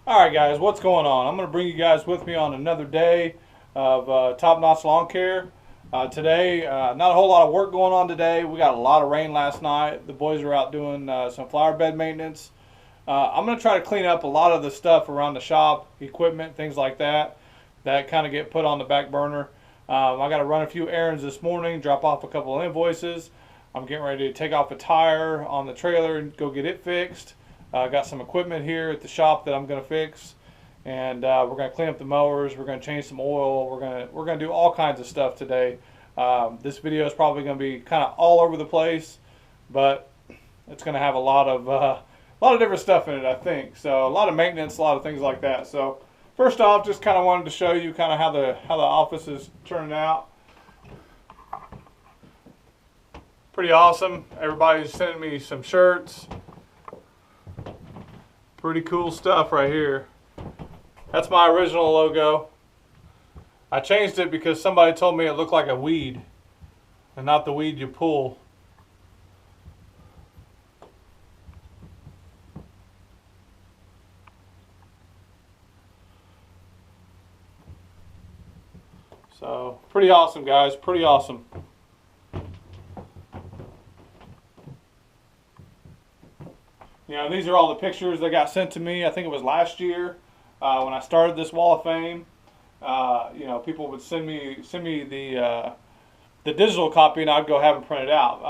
Alright guys, what's going on? I'm going to bring you guys with me on another day of Top Notch Lawn Care. Today, not a whole lot of work going on today. We got a lot of rain last night. The boys are out doing some flower bed maintenance. I'm going to try to clean up a lot of the stuff around the shop, equipment, things like that kind of get put on the back burner. I got to run a few errands this morning, drop off a couple of invoices. I'm getting ready to take off a tire on the trailer and go get it fixed. I got some equipment here at the shop that I'm going to fix, and we're going to clean up the mowers. We're going to change some oil. We're going to do all kinds of stuff today. This video is probably going to be kind of all over the place, but it's going to have a lot of different stuff in it, I think. So a lot of maintenance, a lot of things like that. So first off, just kind of wanted to show you kind of how the office is turning out. Pretty awesome. Everybody's sending me some shirts. Pretty cool stuff right here. That's my original logo. I changed it because somebody told me it looked like a weed and not the weed you pull. So pretty awesome, guys, pretty awesome. You know, these are all the pictures that got sent to me. I think it was last year when I started this Wall of Fame. You know, people would send me the digital copy, and I'd go have it printed out.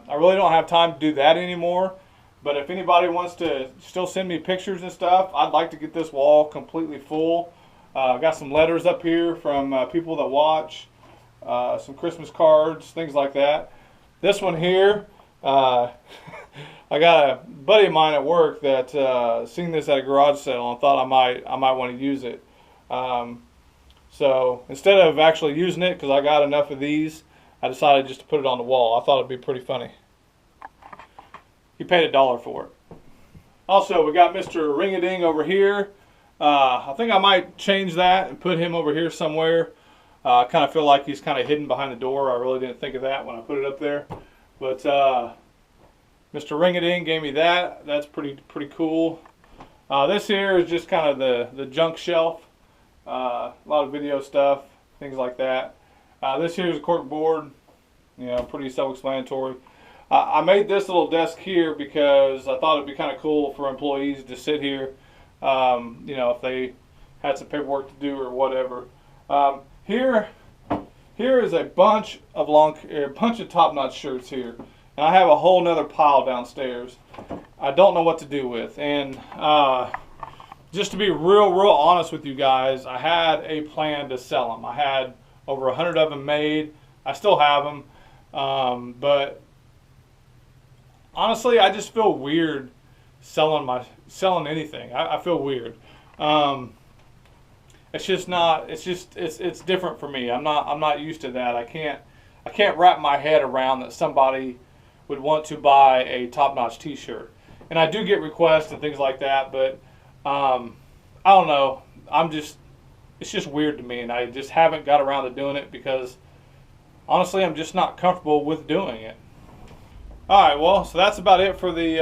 I really don't have time to do that anymore. But if anybody wants to still send me pictures and stuff, I'd like to get this wall completely full. I've got some letters up here from people that watch, some Christmas cards, things like that. This one here. I got a buddy of mine at work that seen this at a garage sale and thought I might want to use it. So instead of actually using it, because I got enough of these, I decided just to put it on the wall. I thought it'd be pretty funny. He paid $1 for it. Also, we got Mr. Ring-a-Ding over here. I think I might change that and put him over here somewhere. I kind of feel like he's kind of hidden behind the door. I really didn't think of that when I put it up there. But Mr. Ring-a-Ding gave me that. That's pretty cool. This here is just kind of the junk shelf. A lot of video stuff, things like that. This here is a cork board. You know, pretty self-explanatory. I made this little desk here because I thought it'd be kind of cool for employees to sit here. You know, if they had some paperwork to do or whatever. Here is a bunch of top-notch shirts here. And I have a whole nother pile downstairs I don't know what to do with. And just to be real honest with you guys, I had a plan to sell them. I had over 100 of them made. I still have them. But honestly, I just feel weird selling anything. I feel weird. It's just not. It's different for me. I'm not used to that. I can't wrap my head around that somebody would want to buy a top-notch t-shirt. And I do get requests and things like that, but I don't know. It's just weird to me, and I just haven't got around to doing it because honestly, I'm just not comfortable with doing it. All right, well, so that's about it for the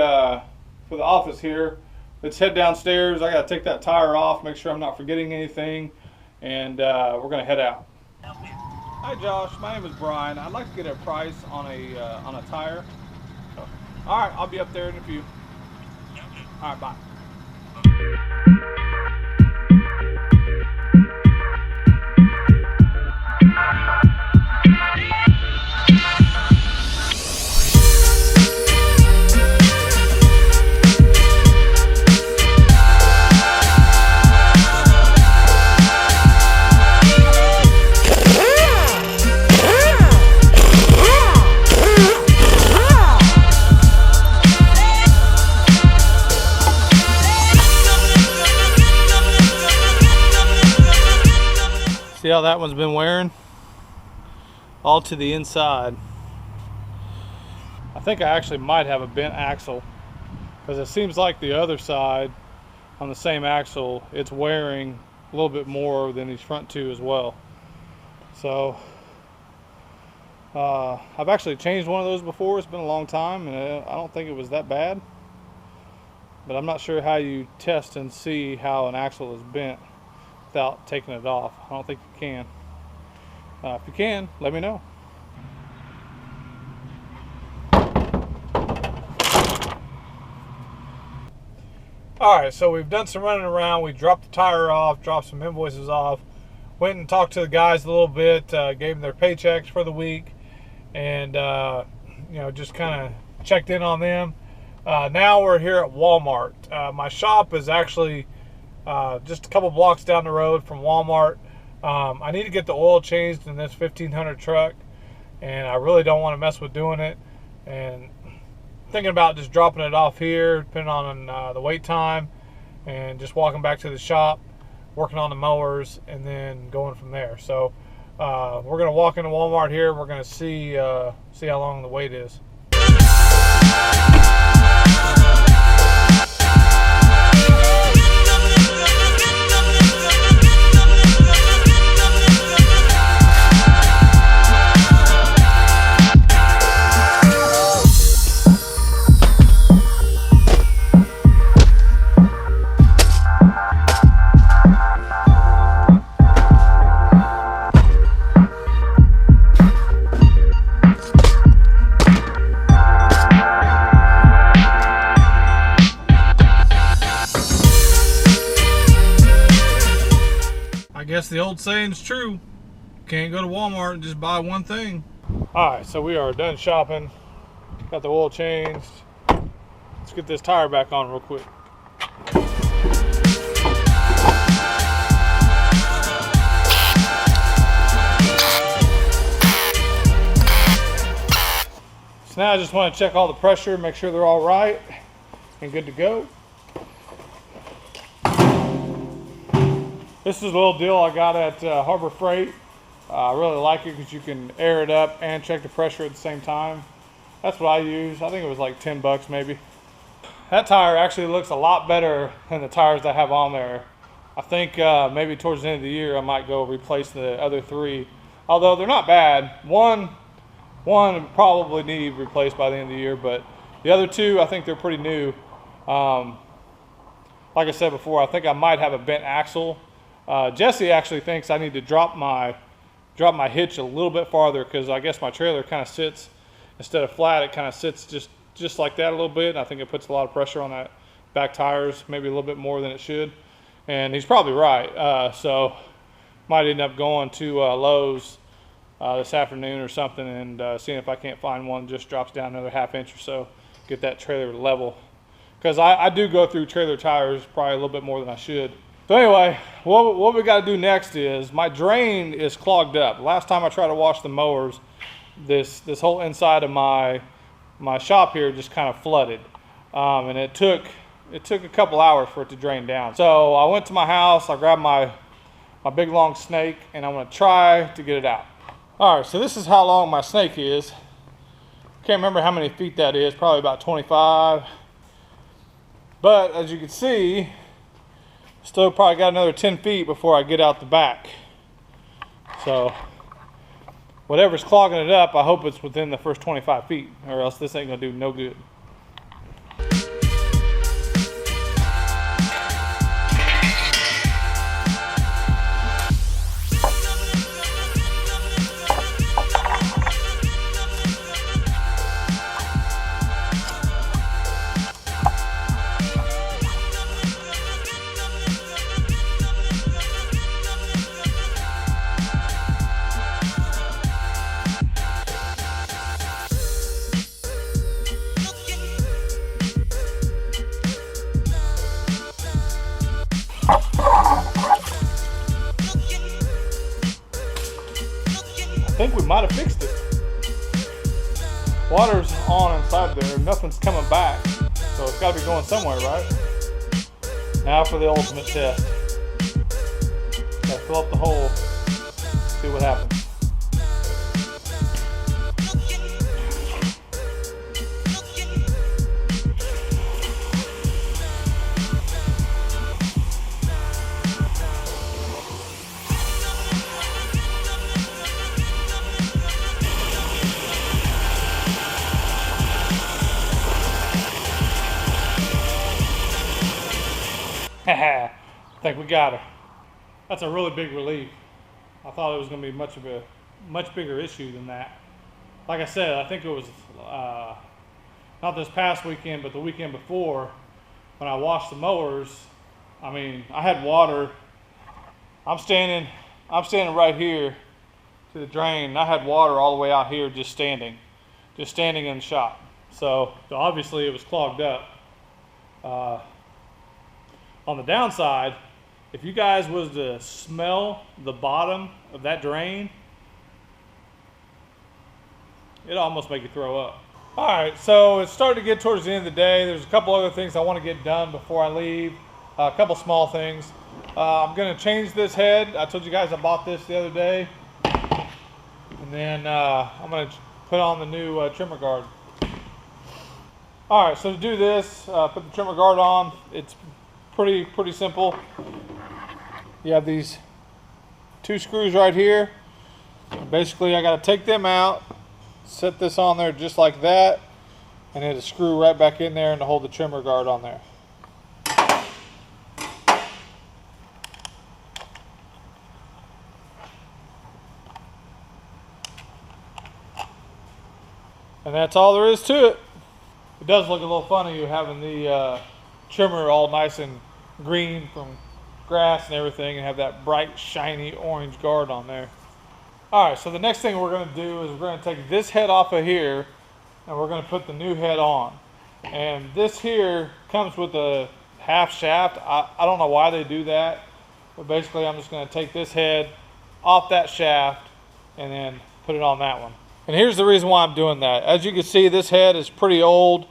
office here. Let's head downstairs. I got to take that tire off, make sure I'm not forgetting anything, and we're gonna head out. Hi Josh, my name is Brian. I'd like to get a price on a tire. All right, I'll be up there in a few. All right, bye. See how that one's been wearing? All to the inside. I think I actually might have a bent axle because it seems like the other side on the same axle, it's wearing a little bit more than these front two as well. So I've actually changed one of those before. It's been a long time, and I don't think it was that bad. but I'm not sure how you test and see how an axle is bent without taking it off. I don't think you can. If you can, let me know. Alright, so we've done some running around. We dropped the tire off, dropped some invoices off, went and talked to the guys a little bit, gave them their paychecks for the week, and just kind of checked in on them. Now we're here at Walmart. My shop is actually just a couple blocks down the road from Walmart. I need to get the oil changed in this 1500 truck, and I really don't want to mess with doing it. And thinking about just dropping it off here, depending on the wait time, and just walking back to the shop, working on the mowers, and then going from there. So we're gonna walk into Walmart here. We're gonna see how long the wait is. I guess the old saying's true. Can't go to Walmart and just buy one thing. Alright, so we are done shopping. Got the oil changed. Let's get this tire back on real quick. So now I just want to check all the pressure, make sure they're all right and good to go. This is a little deal I got at Harbor Freight. I really like it because you can air it up and check the pressure at the same time. That's what I use. I think it was like 10 bucks maybe. That tire actually looks a lot better than the tires I have on there. I think maybe towards the end of the year I might go replace the other three. Although they're not bad. One probably need replaced by the end of the year, but the other two I think they're pretty new. Like I said before, I think I might have a bent axle. Jesse actually thinks I need to drop my hitch a little bit farther, because I guess my trailer kind of sits, instead of flat, it kind of sits just like that a little bit. I think it puts a lot of pressure on that back tires, maybe a little bit more than it should. And he's probably right. So might end up going to Lowe's this afternoon or something, and seeing if I can't find one that just drops down another ½ inch or so, get that trailer level. Because I do go through trailer tires probably a little bit more than I should. So anyway, what we got to do next is, my drain is clogged up. Last time I tried to wash the mowers, this whole inside of my shop here just kind of flooded, and it took a couple hours for it to drain down. So I went to my house, I grabbed my big long snake, and I'm going to try to get it out. All right, so this is how long my snake is. Can't remember how many feet that is, probably about 25. But as you can see, still probably got another 10 feet before I get out the back. So whatever's clogging it up, I hope it's within the first 25 feet, or else this ain't gonna do no good. I think we might have fixed it. Water's on inside there, nothing's coming back, so it's got to be going somewhere, right? Now for the ultimate test. Gotta fill up the hole, see what happens. I think we got her. That's a really big relief. I thought it was going to be much bigger issue than that. Like I said, I think it was not this past weekend, but the weekend before when I washed the mowers. I mean, I had water. I'm standing right here to the drain. I had water all the way out here just standing in the shop. So obviously it was clogged up. On the downside, if you guys was to smell the bottom of that drain, it'd almost make you throw up. All right, so it's starting to get towards the end of the day. There's a couple other things I want to get done before I leave. A couple small things. I'm going to change this head. I told you guys I bought this the other day. And then I'm going to put on the new trimmer guard. All right, so to do this, put the trimmer guard on. It's pretty simple. You have these two screws right here. Basically, I got to take them out, set this on there just like that, and it'll screw right back in there and hold the trimmer guard on there. And that's all there is to it. It does look a little funny having the trimmer all nice and green from grass and everything, and have that bright shiny orange guard on there. Alright, so the next thing we're going to do is we're going to take this head off of here and we're going to put the new head on. And this here comes with a half shaft. I don't know why they do that, but basically I'm just going to take this head off that shaft and then put it on that one. And here's the reason why I'm doing that. As you can see, this head is pretty old.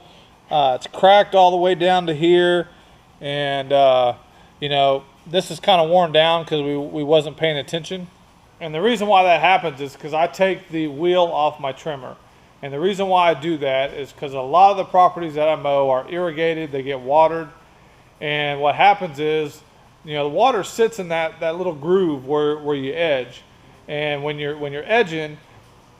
It's cracked all the way down to here, and you know, this is kind of worn down because we wasn't paying attention. And the reason why that happens is because I take the wheel off my trimmer. And the reason why I do that is because a lot of the properties that I mow are irrigated, they get watered, and what happens is, you know, the water sits in that little groove where you edge, and when you're edging,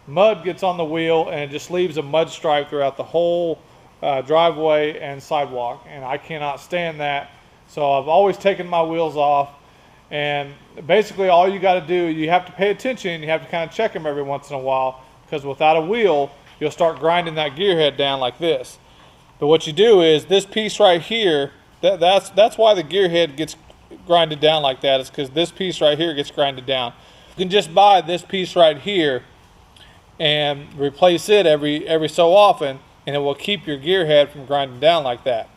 mud gets on the wheel and it just leaves a mud stripe throughout the whole driveway and sidewalk, and I cannot stand that. So I've always taken my wheels off, and basically all you got to do, you have to pay attention, you have to kind of check them every once in a while, because without a wheel you'll start grinding that gear head down like this. But what you do is this piece right here, that's why the gear head gets grinded down like that, is because this piece right here gets grinded down. You can just buy this piece right here and replace it every so often, and it will keep your gear head from grinding down like that.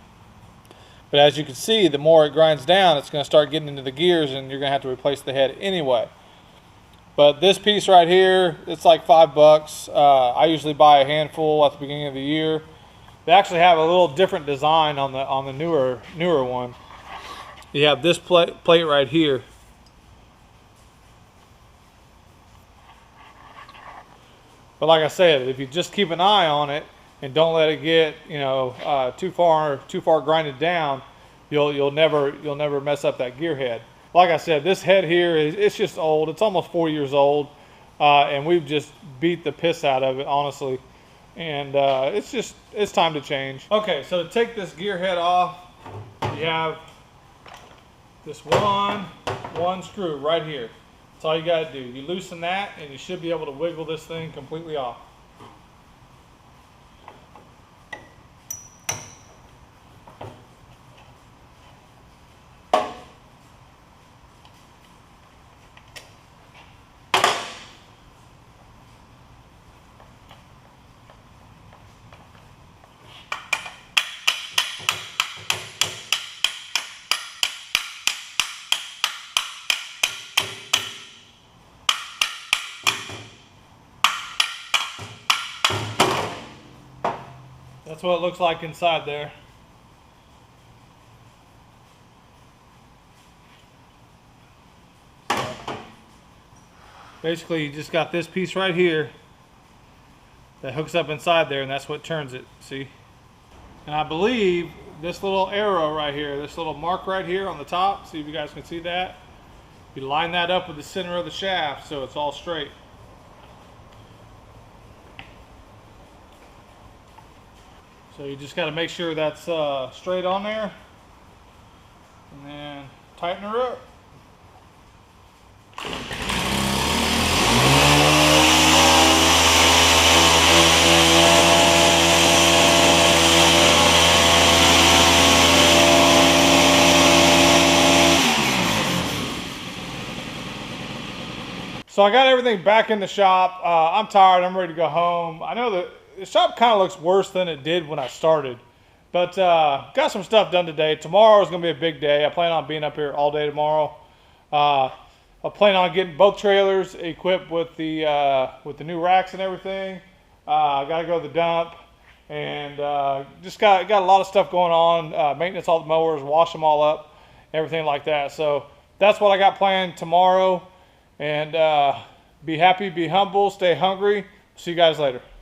But as you can see, the more it grinds down, it's going to start getting into the gears, and you're going to have to replace the head anyway. But this piece right here, it's like $5. I usually buy a handful at the beginning of the year. They actually have a little different design on the newer one. You have this plate right here. But like I said, if you just keep an eye on it and don't let it get, you know, too far grinded down, you'll never mess up that gear head. Like I said, this head here it's just old. It's almost 4 years old, and we've just beat the piss out of it, honestly. And it's time to change. Okay, so to take this gear head off, you have this one screw right here. That's all you got to do. You loosen that, and you should be able to wiggle this thing completely off. That's what it looks like inside there. Basically, you just got this piece right here that hooks up inside there, and that's what turns it, see? And I believe this little arrow right here, this little mark right here on the top, see if you guys can see that? You line that up with the center of the shaft so it's all straight. So you just got to make sure that's straight on there, and then Tighten her up. So I got everything back in the shop. I'm tired. I'm ready to go home. I know the shop kind of looks worse than it did when I started, but got some stuff done today. Tomorrow is going to be a big day. I plan on being up here all day tomorrow. I plan on getting both trailers equipped with the new racks and everything. I got to go to the dump, and just got a lot of stuff going on. Maintenance all the mowers, wash them all up, everything like that. So that's what I got planned tomorrow. And be happy, be humble, stay hungry. See you guys later.